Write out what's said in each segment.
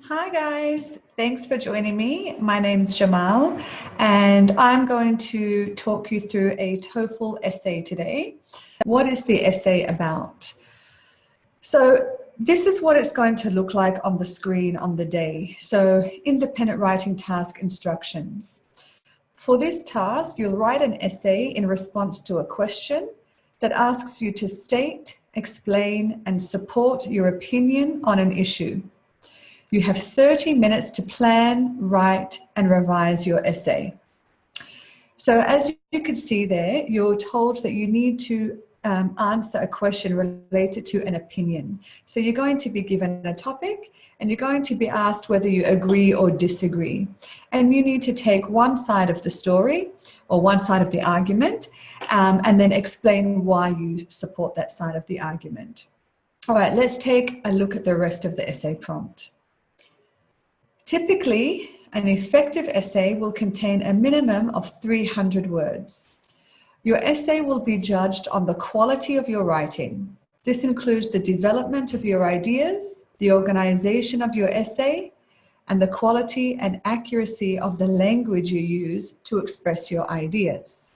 Hi guys, thanks for joining me. My name's Jamal and I'm going to talk you through a TOEFL essay today. What is the essay about? So this is what it's going to look like on the screen on the day. So independent writing task instructions. For this task, you'll write an essay in response to a question that asks you to state, explain, and support your opinion on an issue. You have 30 minutes to plan, write, and revise your essay. So as you can see there, you're told that you need to answer a question related to an opinion. So you're going to be given a topic and you're going to be asked whether you agree or disagree. And you need to take one side of the story or one side of the argument and then explain why you support that side of the argument. All right, let's take a look at the rest of the essay prompt. Typically, an effective essay will contain a minimum of 300 words. Your essay will be judged on the quality of your writing. This includes the development of your ideas, the organization of your essay, and the quality and accuracy of the language you use to express your ideas.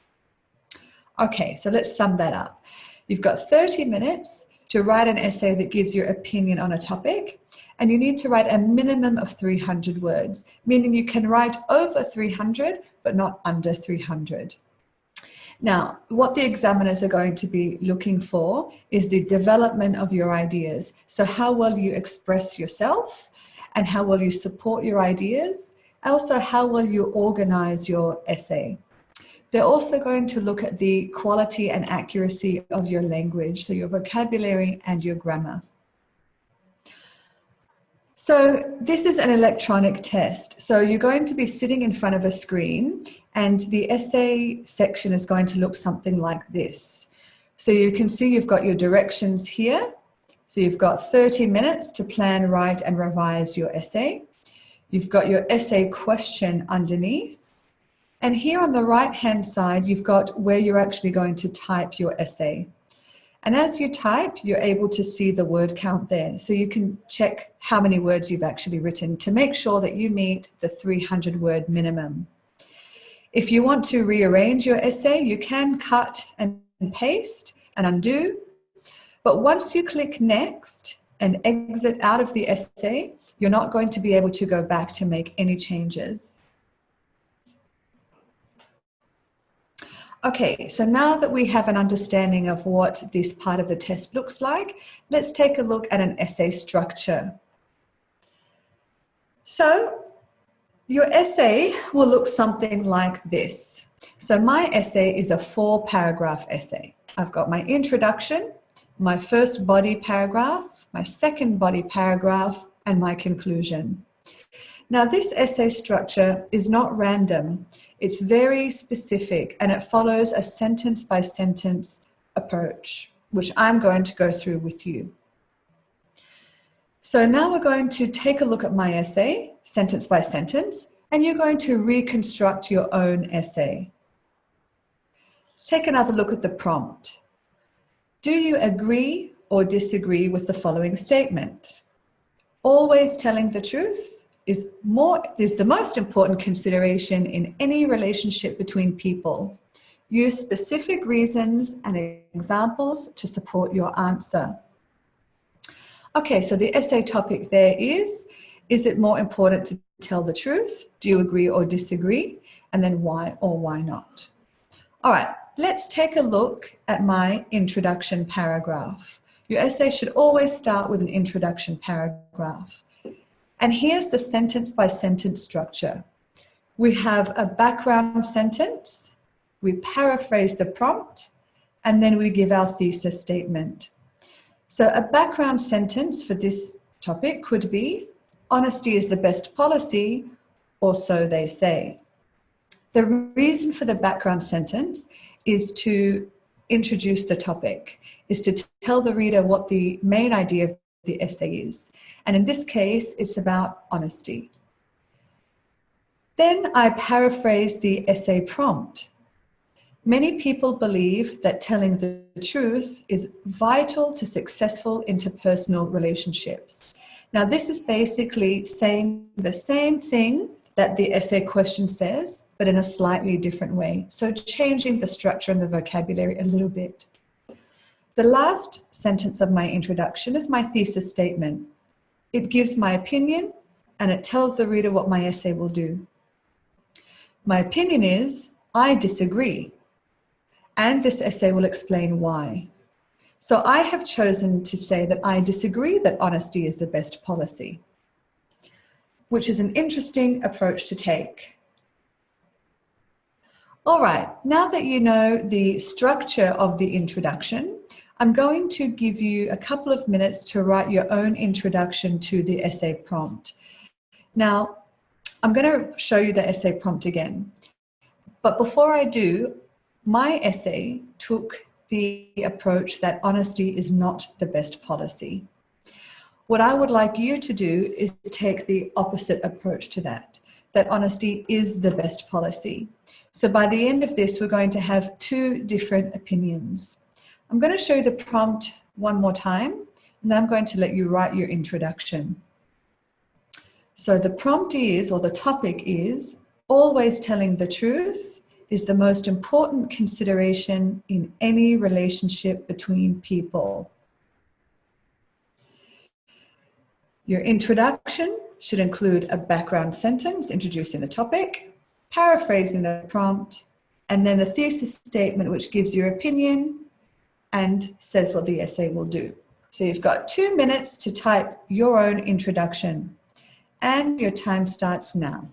Okay, so let's sum that up. You've got 30 minutes to write an essay that gives your opinion on a topic, and you need to write a minimum of 300 words, meaning you can write over 300, but not under 300. Now, what the examiners are going to be looking for is the development of your ideas. So how well you express yourself and how well you support your ideas, also how well you organize your essay. They're also going to look at the quality and accuracy of your language, so your vocabulary and your grammar. So this is an electronic test. So you're going to be sitting in front of a screen and the essay section is going to look something like this. So you can see you've got your directions here. So you've got 30 minutes to plan, write, and revise your essay. You've got your essay question underneath. And here on the right-hand side, you've got where you're actually going to type your essay. And as you type, you're able to see the word count there. So you can check how many words you've actually written to make sure that you meet the 300 word minimum. If you want to rearrange your essay, you can cut and paste and undo. But once you click next and exit out of the essay, you're not going to be able to go back to make any changes. Okay, so now that we have an understanding of what this part of the test looks like, let's take a look at an essay structure. So your essay will look something like this. So my essay is a 4-paragraph essay. I've got my introduction, my first body paragraph, my second body paragraph, and my conclusion. Now, this essay structure is not random. It's very specific and it follows a sentence-by-sentence approach, which I'm going to go through with you. So now we're going to take a look at my essay, sentence by sentence, and you're going to reconstruct your own essay. Let's take another look at the prompt. Do you agree or disagree with the following statement? Always telling the truth is the most important consideration in any relationship between people. Use specific reasons and examples to support your answer. Okay, so the essay topic there is it more important to tell the truth? Do you agree or disagree? And then why or why not? All right, let's take a look at my introduction paragraph. Your essay should always start with an introduction paragraph. And here's the sentence-by-sentence structure. We have a background sentence, we paraphrase the prompt, and then we give our thesis statement. So a background sentence for this topic could be, honesty is the best policy, or so they say. The reason for the background sentence is to introduce the topic, is to tell the reader what the main idea of the essay is. And in this case, it's about honesty. Then I paraphrase the essay prompt. Many people believe that telling the truth is vital to successful interpersonal relationships. Now, this is basically saying the same thing that the essay question says, but in a slightly different way. So changing the structure and the vocabulary a little bit. The last sentence of my introduction is my thesis statement. It gives my opinion and it tells the reader what my essay will do. My opinion is, I disagree. And this essay will explain why. So I have chosen to say that I disagree that honesty is the best policy, which is an interesting approach to take. All right, now that you know the structure of the introduction, I'm going to give you a couple of minutes to write your own introduction to the essay prompt. Now, I'm going to show you the essay prompt again. But before I do, my essay took the approach that honesty is not the best policy. What I would like you to do is take the opposite approach to that honesty is the best policy. So by the end of this, we're going to have two different opinions. I'm going to show you the prompt one more time, and then I'm going to let you write your introduction. So the prompt is, or the topic is, always telling the truth is the most important consideration in any relationship between people. Your introduction should include a background sentence introducing the topic, paraphrasing the prompt, and then the thesis statement, which gives your opinion and says what the essay will do. So you've got 2 minutes to type your own introduction, and your time starts now.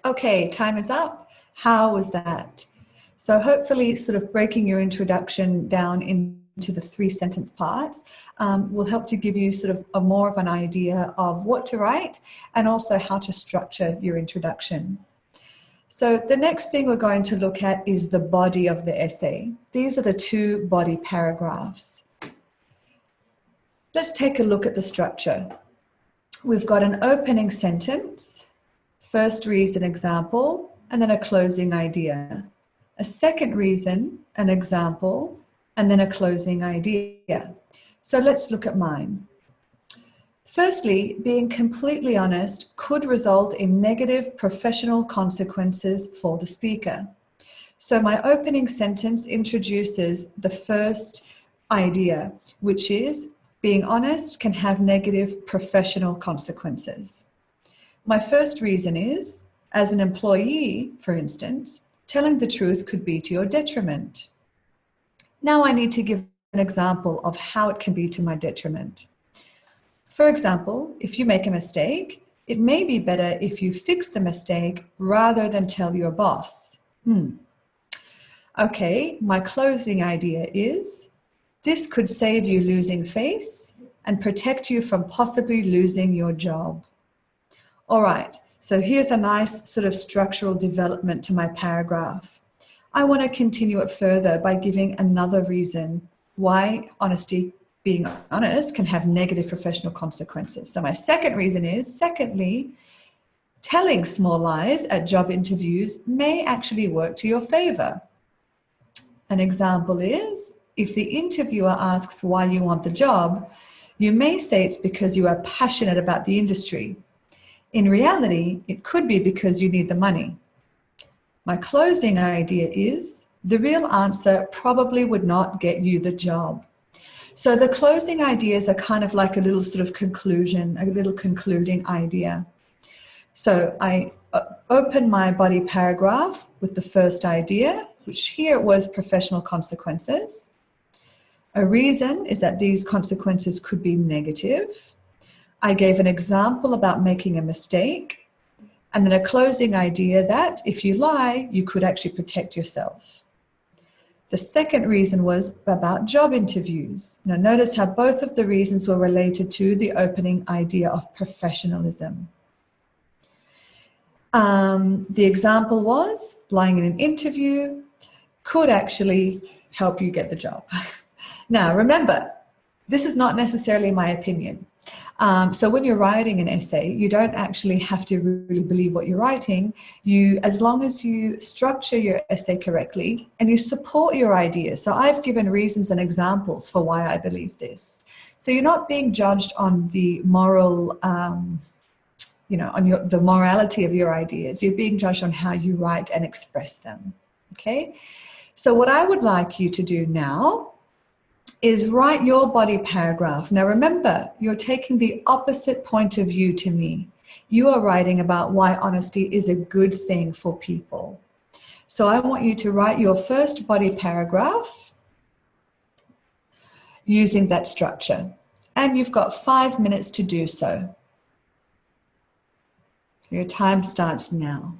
Okay, time is up. How was that? So hopefully sort of breaking your introduction down into the 3 sentence parts will help to give you sort of a more of an idea of what to write and also how to structure your introduction. So the next thing we're going to look at is the body of the essay. These are the 2 body paragraphs. Let's take a look at the structure. We've got an opening sentence, first reason, example, and then a closing idea. A second reason, an example, and then a closing idea. So let's look at mine. Firstly, being completely honest could result in negative professional consequences for the speaker. So my opening sentence introduces the first idea, which is being honest can have negative professional consequences. My first reason is, as an employee, for instance, telling the truth could be to your detriment. Now I need to give an example of how it can be to my detriment. For example, if you make a mistake, it may be better if you fix the mistake rather than tell your boss. Okay, my closing idea is, this could save you losing face and protect you from possibly losing your job. All right, so here's a nice sort of structural development to my paragraph. I want to continue it further by giving another reason why honesty, being honest, can have negative professional consequences. So my second reason is, secondly, telling small lies at job interviews may actually work to your favor. An example is, if the interviewer asks why you want the job, you may say it's because you are passionate about the industry. In reality, it could be because you need the money. My closing idea is, the real answer probably would not get you the job. So the closing ideas are kind of like a little sort of conclusion, a little concluding idea. So I open my body paragraph with the first idea, which here was professional consequences. A reason is that these consequences could be negative. I gave an example about making a mistake, and then a closing idea that if you lie, you could actually protect yourself. The second reason was about job interviews. Now notice how both of the reasons were related to the opening idea of professionalism. The example was, lying in an interview could actually help you get the job. Now remember, this is not necessarily my opinion. So when you're writing an essay, you don't actually have to really believe what you're writing. As long as you structure your essay correctly and you support your ideas. So I've given reasons and examples for why I believe this. So you're not being judged on the moral, on the morality of your ideas. You're being judged on how you write and express them. Okay. So what I would like you to do now is write your body paragraph. Now remember, you're taking the opposite point of view to me. You are writing about why honesty is a good thing for people. So I want you to write your first body paragraph using that structure. And you've got 5 minutes to do so. Your time starts now.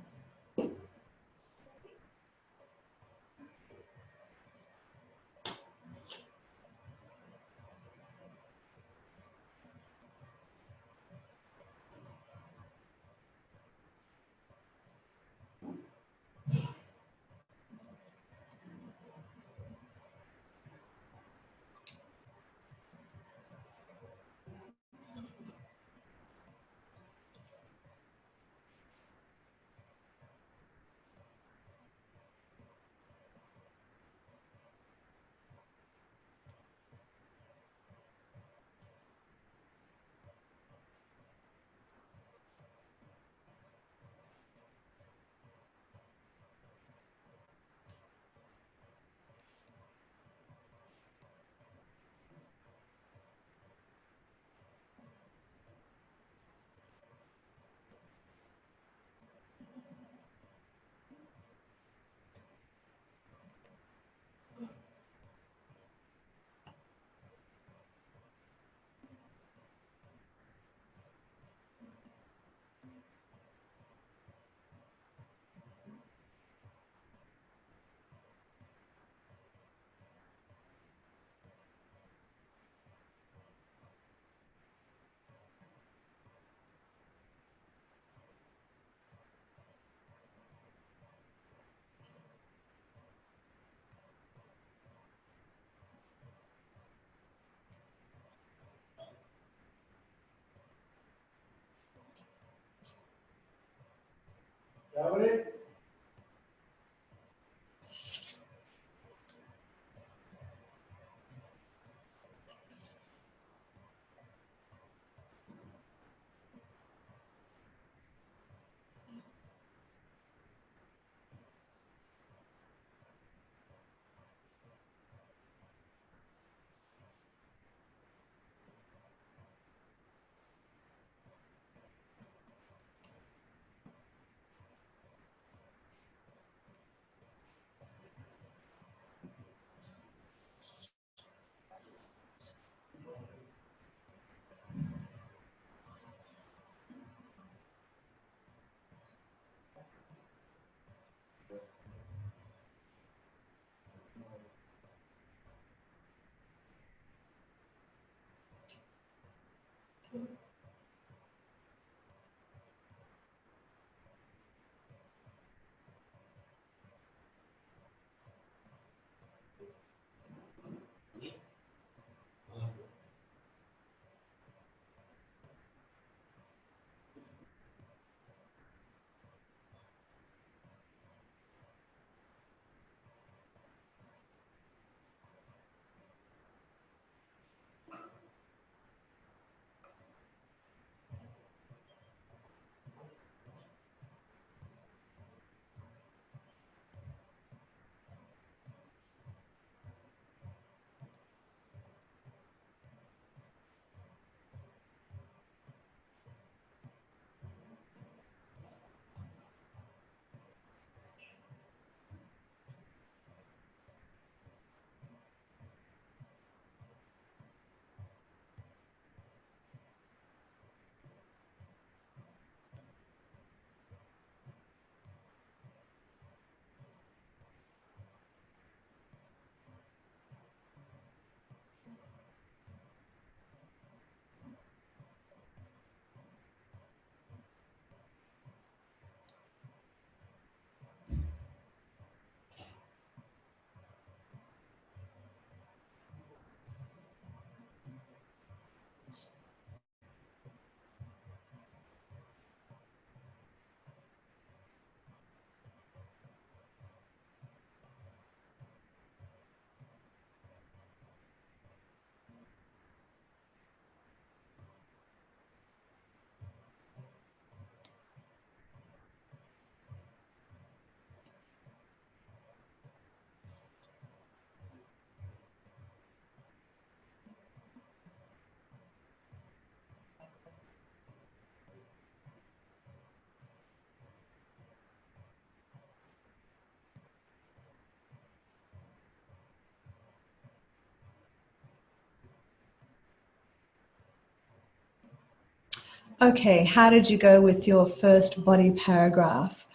Okay, how did you go with your first body paragraph?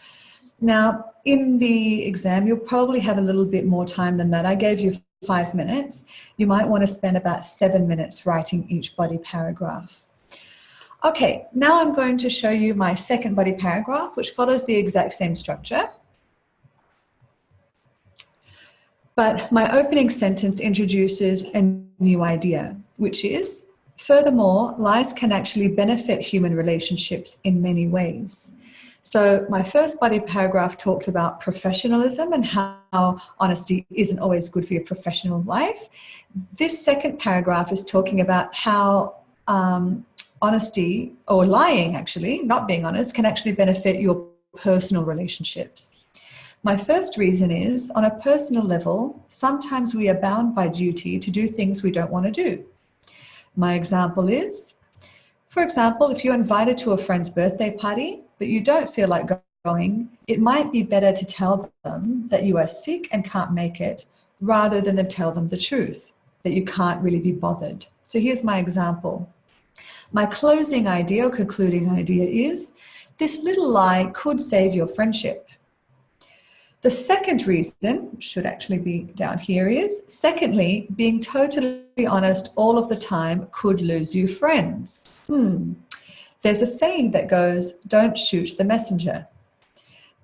Now, in the exam, you'll probably have a little bit more time than that. I gave you 5 minutes. You might want to spend about 7 minutes writing each body paragraph. Okay, now I'm going to show you my second body paragraph, which follows the exact same structure. But my opening sentence introduces a new idea, which is, furthermore, lies can actually benefit human relationships in many ways. So my first body paragraph talked about professionalism and how honesty isn't always good for your professional life. This second paragraph is talking about how honesty, or lying actually, not being honest, can actually benefit your personal relationships. My first reason is, on a personal level, sometimes we are bound by duty to do things we don't want to do. My example is, for example, if you're invited to a friend's birthday party, but you don't feel like going, it might be better to tell them that you are sick and can't make it, rather than to tell them the truth, that you can't really be bothered. So here's my example. My closing idea or concluding idea is, this little lie could save your friendship. The second reason, should actually be down here, is, secondly, being totally honest all of the time could lose you friends. There's a saying that goes, don't shoot the messenger.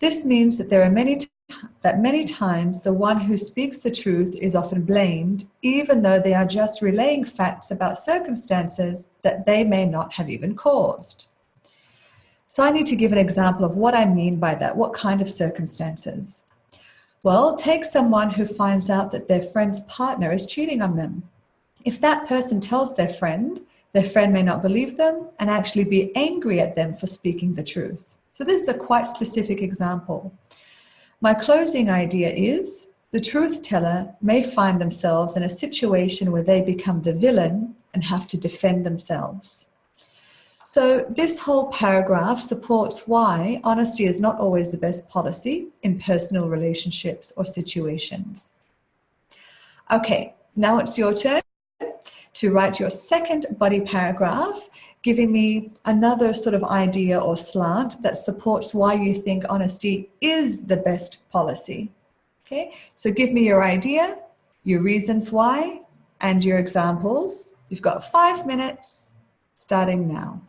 This means that there are many times the one who speaks the truth is often blamed, even though they are just relaying facts about circumstances that they may not have even caused. So I need to give an example of what I mean by that. What kind of circumstances? Well, take someone who finds out that their friend's partner is cheating on them. If that person tells their friend may not believe them and actually be angry at them for speaking the truth. So this is a quite specific example. My closing idea is, the truth teller may find themselves in a situation where they become the villain and have to defend themselves. So this whole paragraph supports why honesty is not always the best policy in personal relationships or situations. Okay, now it's your turn to write your second body paragraph, giving me another sort of idea or slant that supports why you think honesty is the best policy. Okay, so give me your idea, your reasons why, and your examples. You've got 5 minutes. starting now.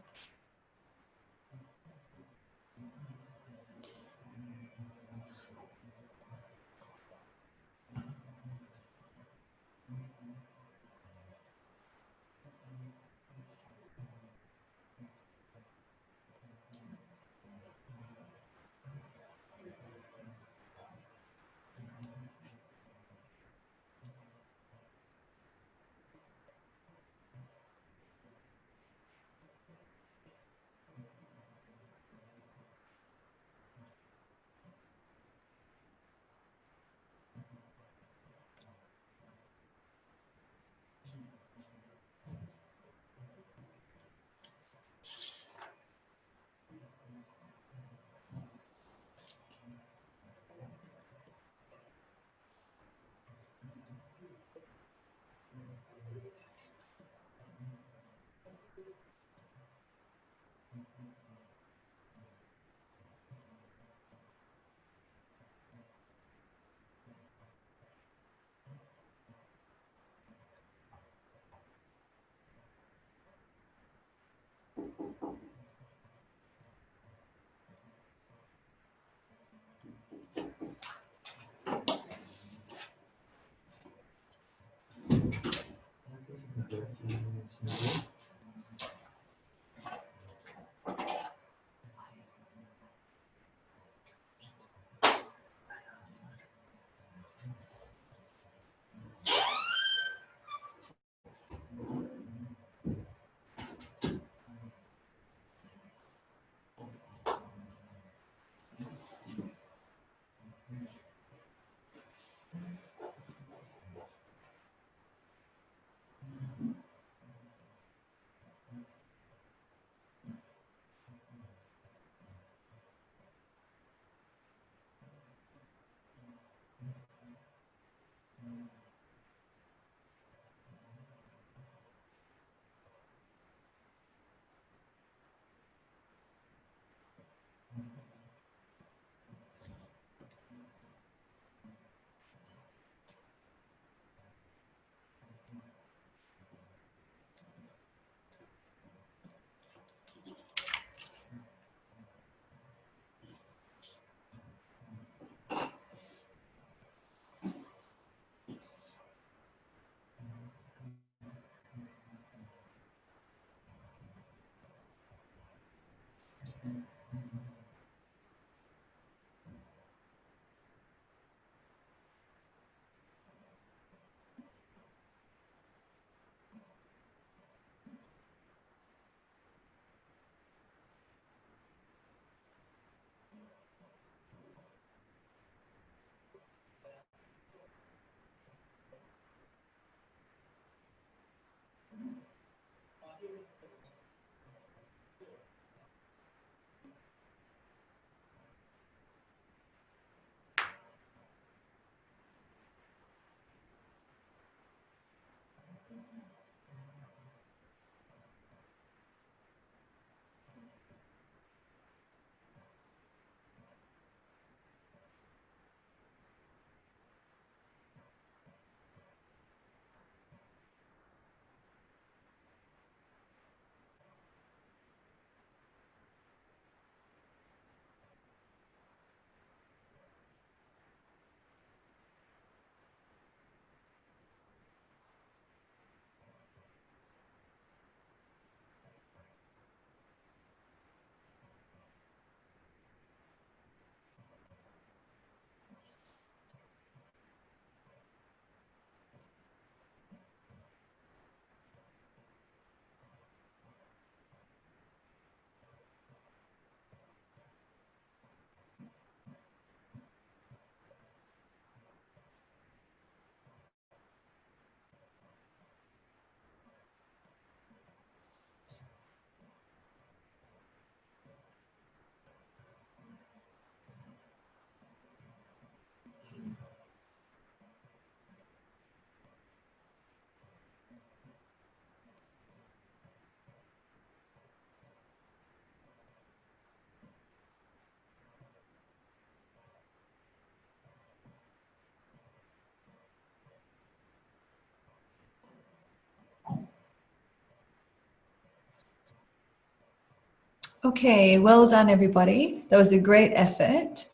Okay, well done, everybody. That was a great effort.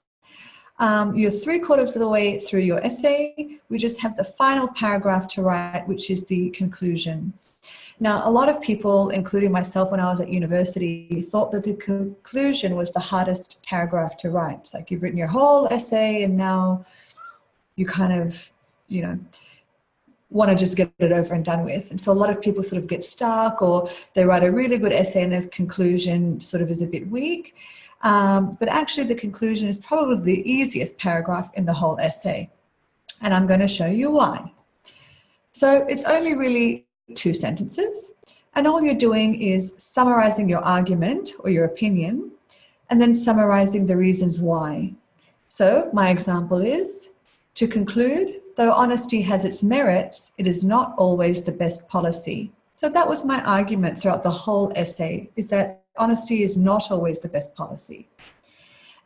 You're 3/4 of the way through your essay. We just have the final paragraph to write, which is the conclusion. Now, a lot of people, including myself when I was at university, thought that the conclusion was the hardest paragraph to write. It's like you've written your whole essay and now you kind of, want to just get it over and done with. And so a lot of people sort of get stuck, or they write a really good essay and their conclusion sort of is a bit weak. But actually the conclusion is probably the easiest paragraph in the whole essay. And I'm going to show you why. So it's only really 2 sentences, and all you're doing is summarizing your argument or your opinion, and then summarizing the reasons why. So my example is, to conclude, though honesty has its merits, it is not always the best policy. So that was my argument throughout the whole essay, is that honesty is not always the best policy.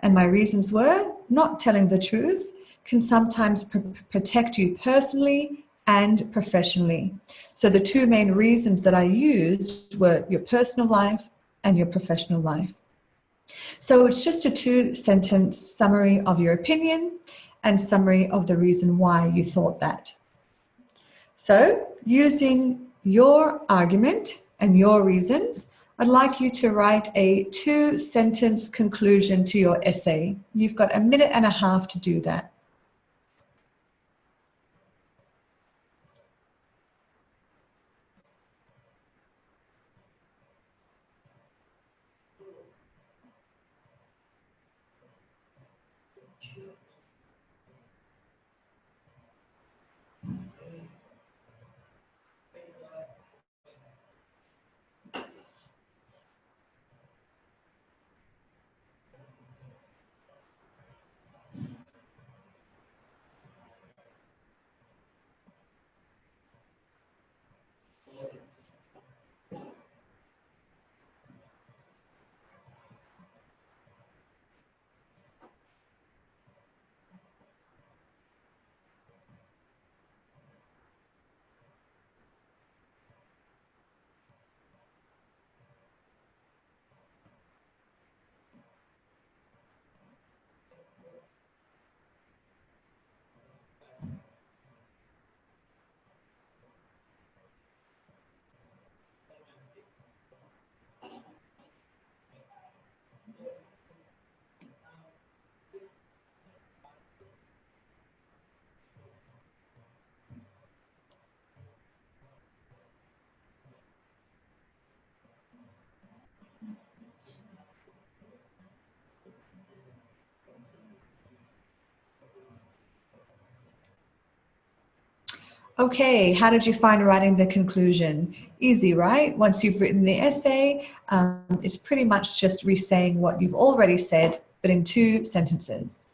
And my reasons were, not telling the truth can sometimes protect you personally and professionally. So the 2 main reasons that I used were your personal life and your professional life. So it's just a 2-sentence summary of your opinion and summary of the reason why you thought that. So using your argument and your reasons, I'd like you to write a 2-sentence conclusion to your essay. You've got 1.5 minutes to do that. Okay, how did you find writing the conclusion? Easy, right? Once you've written the essay, it's pretty much just re-saying what you've already said, but in 2 sentences.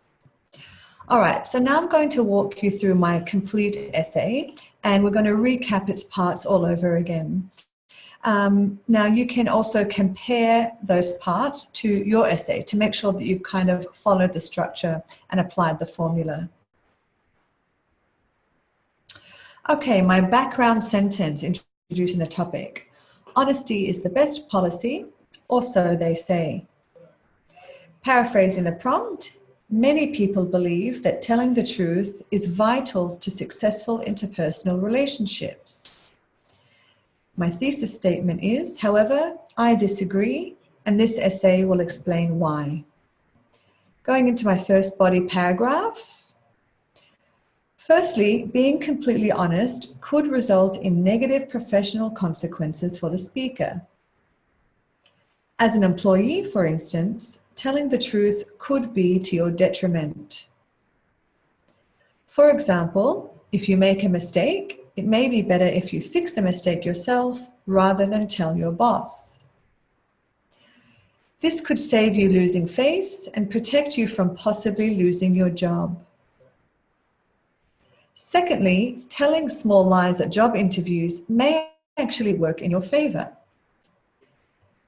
All right, so now I'm going to walk you through my complete essay, and we're going to recap its parts all over again. Now you can also compare those parts to your essay to make sure that you've kind of followed the structure and applied the formula. Okay, my background sentence introducing the topic. Honesty is the best policy, or so they say. Paraphrasing the prompt, many people believe that telling the truth is vital to successful interpersonal relationships. My thesis statement is, however, I disagree, and this essay will explain why. Going into my first body paragraph, firstly, being completely honest could result in negative professional consequences for the speaker. As an employee, for instance, telling the truth could be to your detriment. For example, if you make a mistake, it may be better if you fix the mistake yourself rather than tell your boss. This could save you losing face and protect you from possibly losing your job. Secondly, telling small lies at job interviews may actually work in your favor.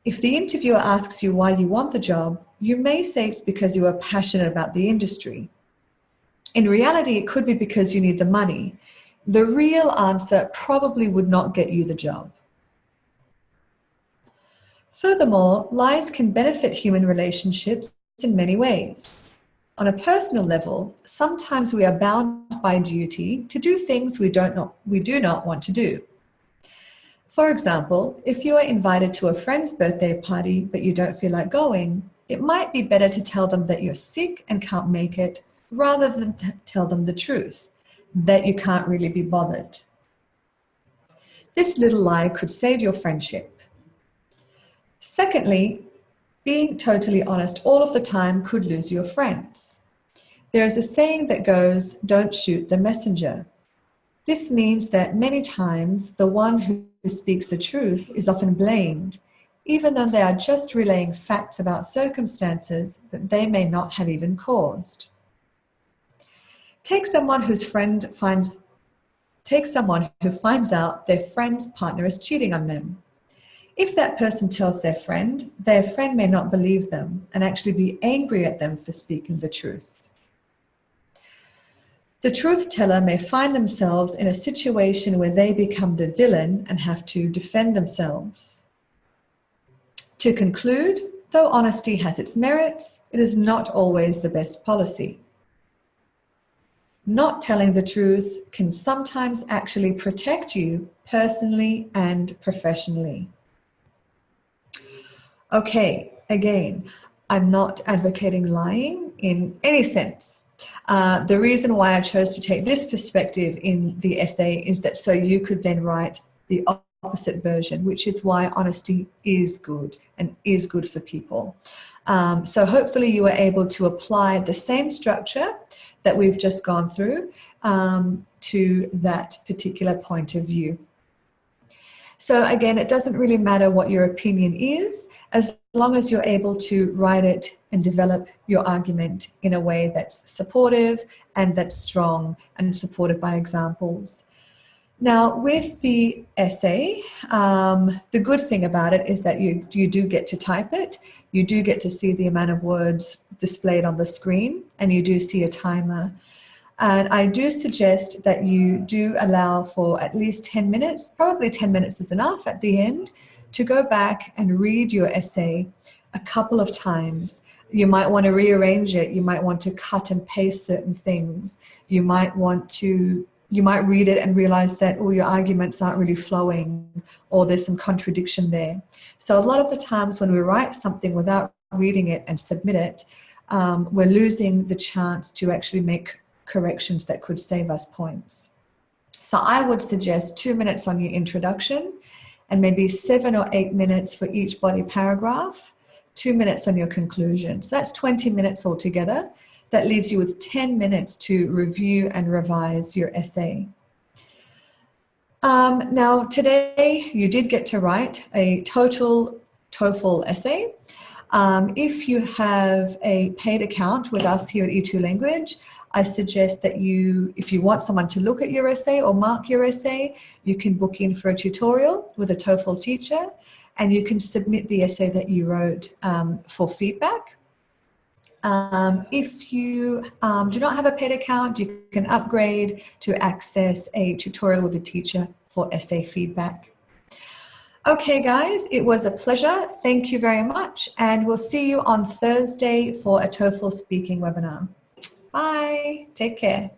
If the interviewer asks you why you want the job, you may say it's because you are passionate about the industry. In reality, it could be because you need the money. The real answer probably would not get you the job. Furthermore, lies can benefit human relationships in many ways. On a personal level, sometimes we are bound by duty to do things we do not want to do. For example, if you are invited to a friend's birthday party but you don't feel like going, it might be better to tell them that you're sick and can't make it rather than tell them the truth, that you can't really be bothered. This little lie could save your friendship. Secondly, being totally honest all of the time could lose your friends. There is a saying that goes, "Don't shoot the messenger." This means that many times the one who speaks the truth is often blamed, even though they are just relaying facts about circumstances that they may not have even caused. Take someone who finds out their friend's partner is cheating on them. If that person tells their friend may not believe them and actually be angry at them for speaking the truth. The truth teller may find themselves in a situation where they become the villain and have to defend themselves. To conclude, though honesty has its merits, it is not always the best policy. Not telling the truth can sometimes actually protect you personally and professionally. Okay, again, I'm not advocating lying in any sense. The reason why I chose to take this perspective in the essay is that so you could then write the opposite version, which is why honesty is good and is good for people. So hopefully you were able to apply the same structure that we've just gone through to that particular point of view. So again, it doesn't really matter what your opinion is, as long as you're able to write it and develop your argument in a way that's supportive and that's strong and supported by examples. Now, with the essay, the good thing about it is that you do get to type it, you do get to see the amount of words displayed on the screen, and you do see a timer. And I do suggest that you do allow for at least 10 minutes, probably 10 minutes is enough at the end, to go back and read your essay a couple of times. You might want to rearrange it. You might want to cut and paste certain things. You might read it and realize that all your arguments aren't really flowing, or there's some contradiction there. So a lot of the times when we write something without reading it and submit it, we're losing the chance to actually make corrections that could save us points. So I would suggest 2 minutes on your introduction and maybe 7 or 8 minutes for each body paragraph, 2 minutes on your conclusion. So that's 20 minutes altogether. That leaves you with 10 minutes to review and revise your essay. Now today you did get to write a total TOEFL essay. If you have a paid account with us here at E2 Language, I suggest that if you want someone to look at your essay or mark your essay, you can book in for a tutorial with a TOEFL teacher, and you can submit the essay that you wrote for feedback. If you do not have a paid account, you can upgrade to access a tutorial with a teacher for essay feedback. Okay, guys, it was a pleasure. Thank you very much. And we'll see you on Thursday for a TOEFL speaking webinar. Bye. Take care.